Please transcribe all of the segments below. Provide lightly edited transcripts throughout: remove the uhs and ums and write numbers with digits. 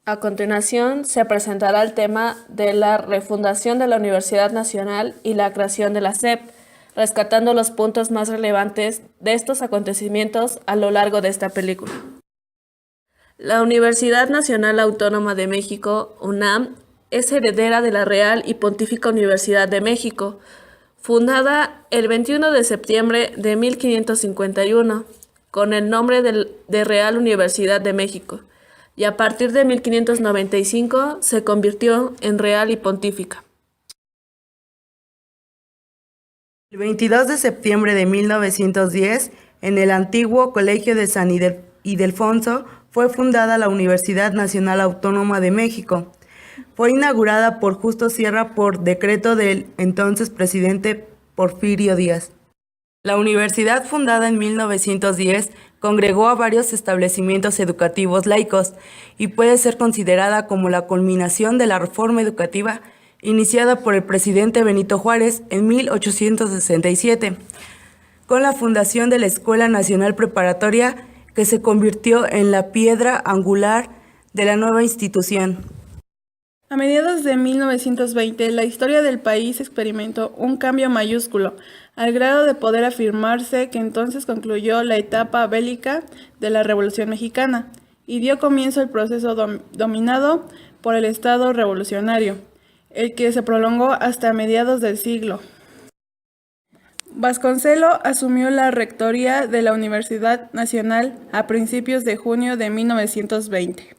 A continuación, se presentará el tema de la refundación de la Universidad Nacional y la creación de la SEP, rescatando los puntos más relevantes de estos acontecimientos a lo largo de esta película. La Universidad Nacional Autónoma de México, UNAM, es heredera de la Real y Pontífica Universidad de México, fundada el 21 de septiembre de 1551, con el nombre de Real Universidad de México, y a partir de 1595 se convirtió en Real y Pontífica. El 22 de septiembre de 1910, en el antiguo Colegio de San Ildefonso, fue fundada la Universidad Nacional Autónoma de México. Fue inaugurada por Justo Sierra por decreto del entonces presidente Porfirio Díaz. La universidad, fundada en 1910, congregó a varios establecimientos educativos laicos y puede ser considerada como la culminación de la reforma educativa iniciada por el presidente Benito Juárez en 1867, con la fundación de la Escuela Nacional Preparatoria, que se convirtió en la piedra angular de la nueva institución. A mediados de 1920, la historia del país experimentó un cambio mayúsculo, al grado de poder afirmarse que entonces concluyó la etapa bélica de la Revolución Mexicana y dio comienzo el proceso dominado por el Estado revolucionario, el que se prolongó hasta mediados del siglo. Vasconcelos asumió la rectoría de la Universidad Nacional a principios de junio de 1920.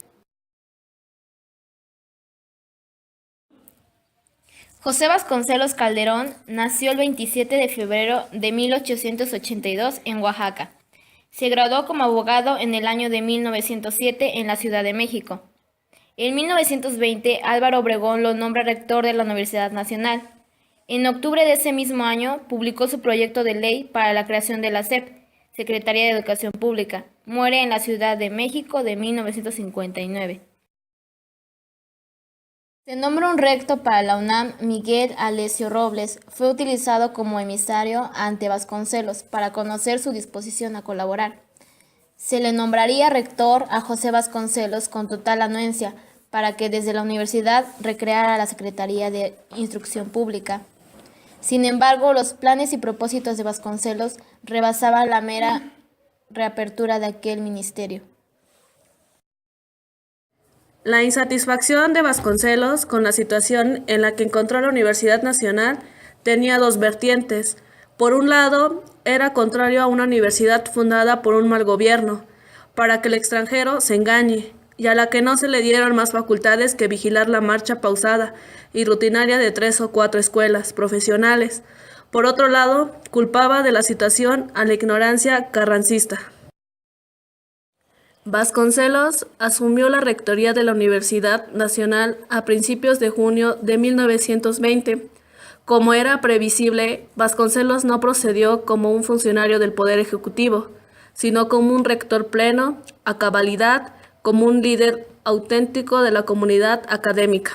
José Vasconcelos Calderón nació el 27 de febrero de 1882 en Oaxaca. Se graduó como abogado en el año de 1907 en la Ciudad de México. En 1920, Álvaro Obregón lo nombra rector de la Universidad Nacional. En octubre de ese mismo año, publicó su proyecto de ley para la creación de la SEP, Secretaría de Educación Pública. Muere en la Ciudad de México de 1959. Se nombra un rector para la UNAM, Miguel Alessio Robles. Fue utilizado como emisario ante Vasconcelos para conocer su disposición a colaborar. Se le nombraría rector a José Vasconcelos con total anuencia para que desde la universidad recreara la Secretaría de Instrucción Pública. Sin embargo, los planes y propósitos de Vasconcelos rebasaban la mera reapertura de aquel ministerio. La insatisfacción de Vasconcelos con la situación en la que encontró la Universidad Nacional tenía dos vertientes. Por un lado, era contrario a una universidad fundada por un mal gobierno, para que el extranjero se engañe, y a la que no se le dieron más facultades que vigilar la marcha pausada y rutinaria de 3 o 4 escuelas profesionales. Por otro lado, culpaba de la situación a la ignorancia carrancista. Vasconcelos asumió la rectoría de la Universidad Nacional a principios de junio de 1920. Como era previsible, Vasconcelos no procedió como un funcionario del Poder Ejecutivo, sino como un rector pleno, a cabalidad, como un líder auténtico de la comunidad académica.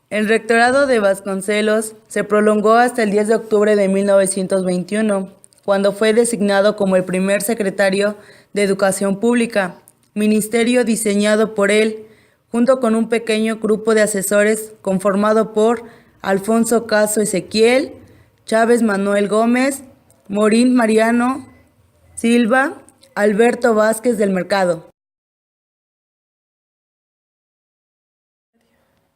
El rectorado de Vasconcelos se prolongó hasta el 10 de octubre de 1921, cuando fue designado como el primer secretario de Educación Pública, ministerio diseñado por él, junto con un pequeño grupo de asesores conformado por Alfonso Caso Ezequiel, Chávez Manuel Gómez, Morín Mariano Silva, Alberto Vázquez del Mercado.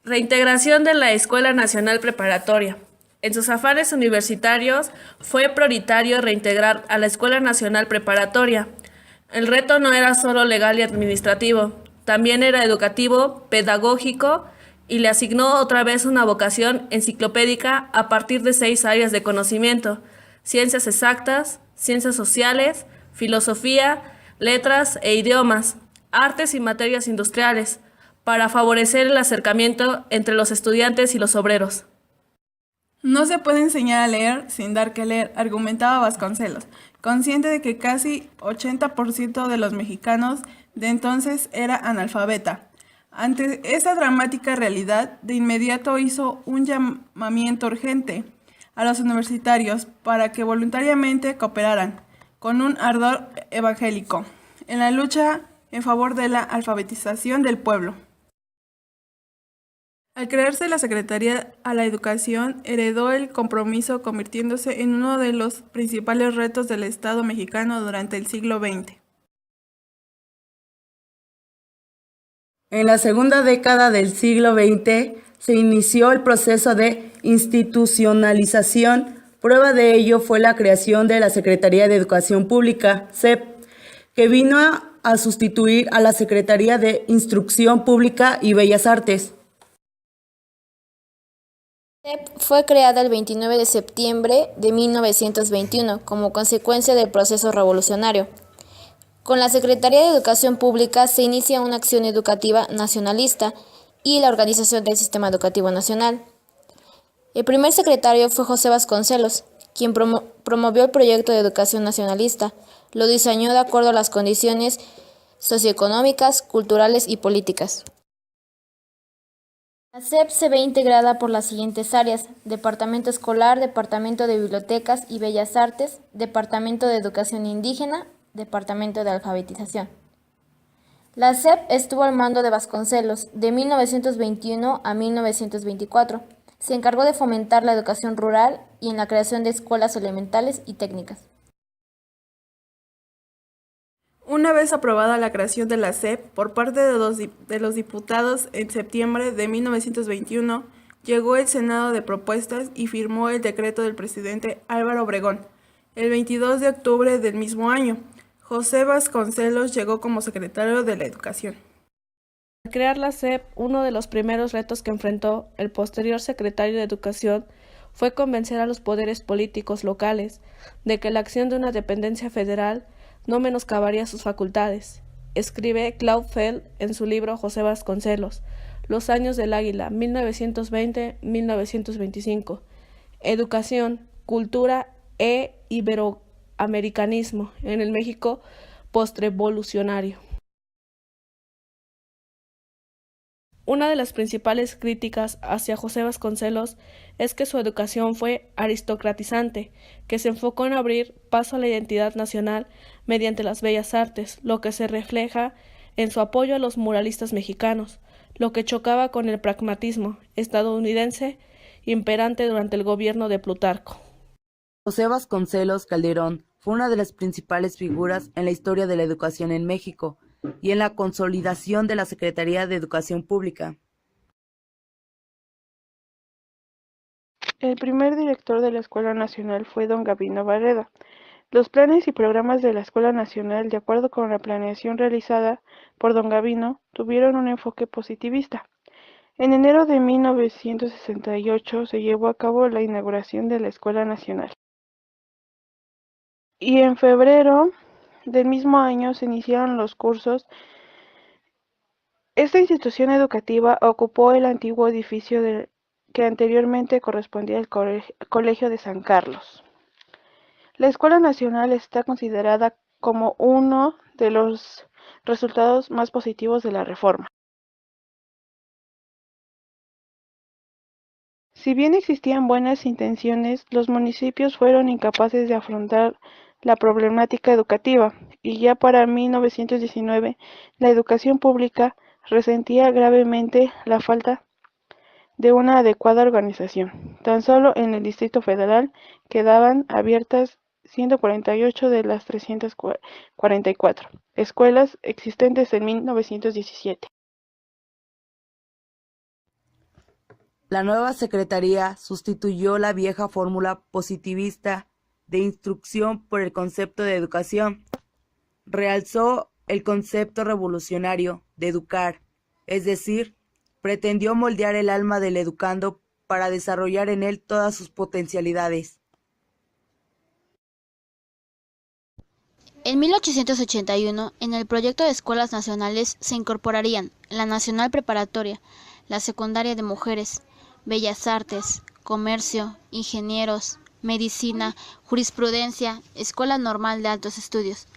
Reintegración de la Escuela Nacional Preparatoria. En sus afanes universitarios, fue prioritario reintegrar a la Escuela Nacional Preparatoria. El reto no era solo legal y administrativo, también era educativo, pedagógico, y le asignó otra vez una vocación enciclopédica a partir de 6 áreas de conocimiento: ciencias exactas, ciencias sociales, filosofía, letras e idiomas, artes y materias industriales, para favorecer el acercamiento entre los estudiantes y los obreros. No se puede enseñar a leer sin dar que leer, argumentaba Vasconcelos, consciente de que casi 80% de los mexicanos de entonces era analfabeta. Ante esta dramática realidad, de inmediato hizo un llamamiento urgente a los universitarios para que voluntariamente cooperaran con un ardor evangélico en la lucha en favor de la alfabetización del pueblo. Al crearse la Secretaría a la Educación, heredó el compromiso convirtiéndose en uno de los principales retos del Estado mexicano durante el siglo XX. En la segunda década del siglo XX se inició el proceso de institucionalización. Prueba de ello fue la creación de la Secretaría de Educación Pública, SEP, que vino a sustituir a la Secretaría de Instrucción Pública y Bellas Artes. SEP fue creada el 29 de septiembre de 1921 como consecuencia del proceso revolucionario. Con la Secretaría de Educación Pública se inicia una acción educativa nacionalista y la organización del Sistema Educativo Nacional. El primer secretario fue José Vasconcelos, quien promovió el proyecto de educación nacionalista. Lo diseñó de acuerdo a las condiciones socioeconómicas, culturales y políticas. La SEP se ve integrada por las siguientes áreas: Departamento Escolar, Departamento de Bibliotecas y Bellas Artes, Departamento de Educación Indígena, Departamento de Alfabetización. La SEP estuvo al mando de Vasconcelos de 1921 a 1924. Se encargó de fomentar la educación rural y en la creación de escuelas elementales y técnicas. Una vez aprobada la creación de la SEP por parte de los diputados en septiembre de 1921, llegó el Senado de Propuestas y firmó el decreto del presidente Álvaro Obregón. El 22 de octubre del mismo año, José Vasconcelos llegó como secretario de la Educación. Al crear la SEP, uno de los primeros retos que enfrentó el posterior secretario de Educación fue convencer a los poderes políticos locales de que la acción de una dependencia federal no menoscabaría sus facultades. Escribe Claude Fell en su libro José Vasconcelos, Los años del águila, 1920-1925. Educación, cultura e iberoamericanismo en el México postrevolucionario. Una de las principales críticas hacia José Vasconcelos es que su educación fue aristocratizante, que se enfocó en abrir paso a la identidad nacional mediante las bellas artes, lo que se refleja en su apoyo a los muralistas mexicanos, lo que chocaba con el pragmatismo estadounidense imperante durante el gobierno de Plutarco. José Vasconcelos Calderón fue una de las principales figuras en la historia de la educación en México y en la consolidación de la Secretaría de Educación Pública. El primer director de la Escuela Nacional fue don Gabino Barreda. Los planes y programas de la Escuela Nacional, de acuerdo con la planeación realizada por don Gabino, tuvieron un enfoque positivista. En enero de 1968 se llevó a cabo la inauguración de la Escuela Nacional. Y en febrero del mismo año se iniciaron los cursos. Esta institución educativa ocupó el antiguo edificio que anteriormente correspondía al Colegio de San Carlos. La Escuela Nacional está considerada como uno de los resultados más positivos de la reforma. Si bien existían buenas intenciones, los municipios fueron incapaces de afrontar la problemática educativa, y ya para 1919 la educación pública resentía gravemente la falta de una adecuada organización. Tan solo en el Distrito Federal quedaban abiertas 148 de las 344 escuelas existentes en 1917. La nueva secretaría sustituyó la vieja fórmula positivista de instrucción por el concepto de educación. Realzó el concepto revolucionario de educar, es decir, pretendió moldear el alma del educando para desarrollar en él todas sus potencialidades. En 1881, en el proyecto de escuelas nacionales se incorporarían la Nacional Preparatoria, la Secundaria de Mujeres, Bellas Artes, Comercio, Ingenieros, Medicina, Jurisprudencia, Escuela Normal de Altos Estudios.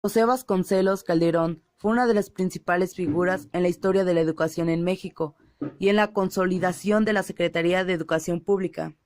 José Vasconcelos Calderón fue una de las principales figuras en la historia de la educación en México y en la consolidación de la Secretaría de Educación Pública.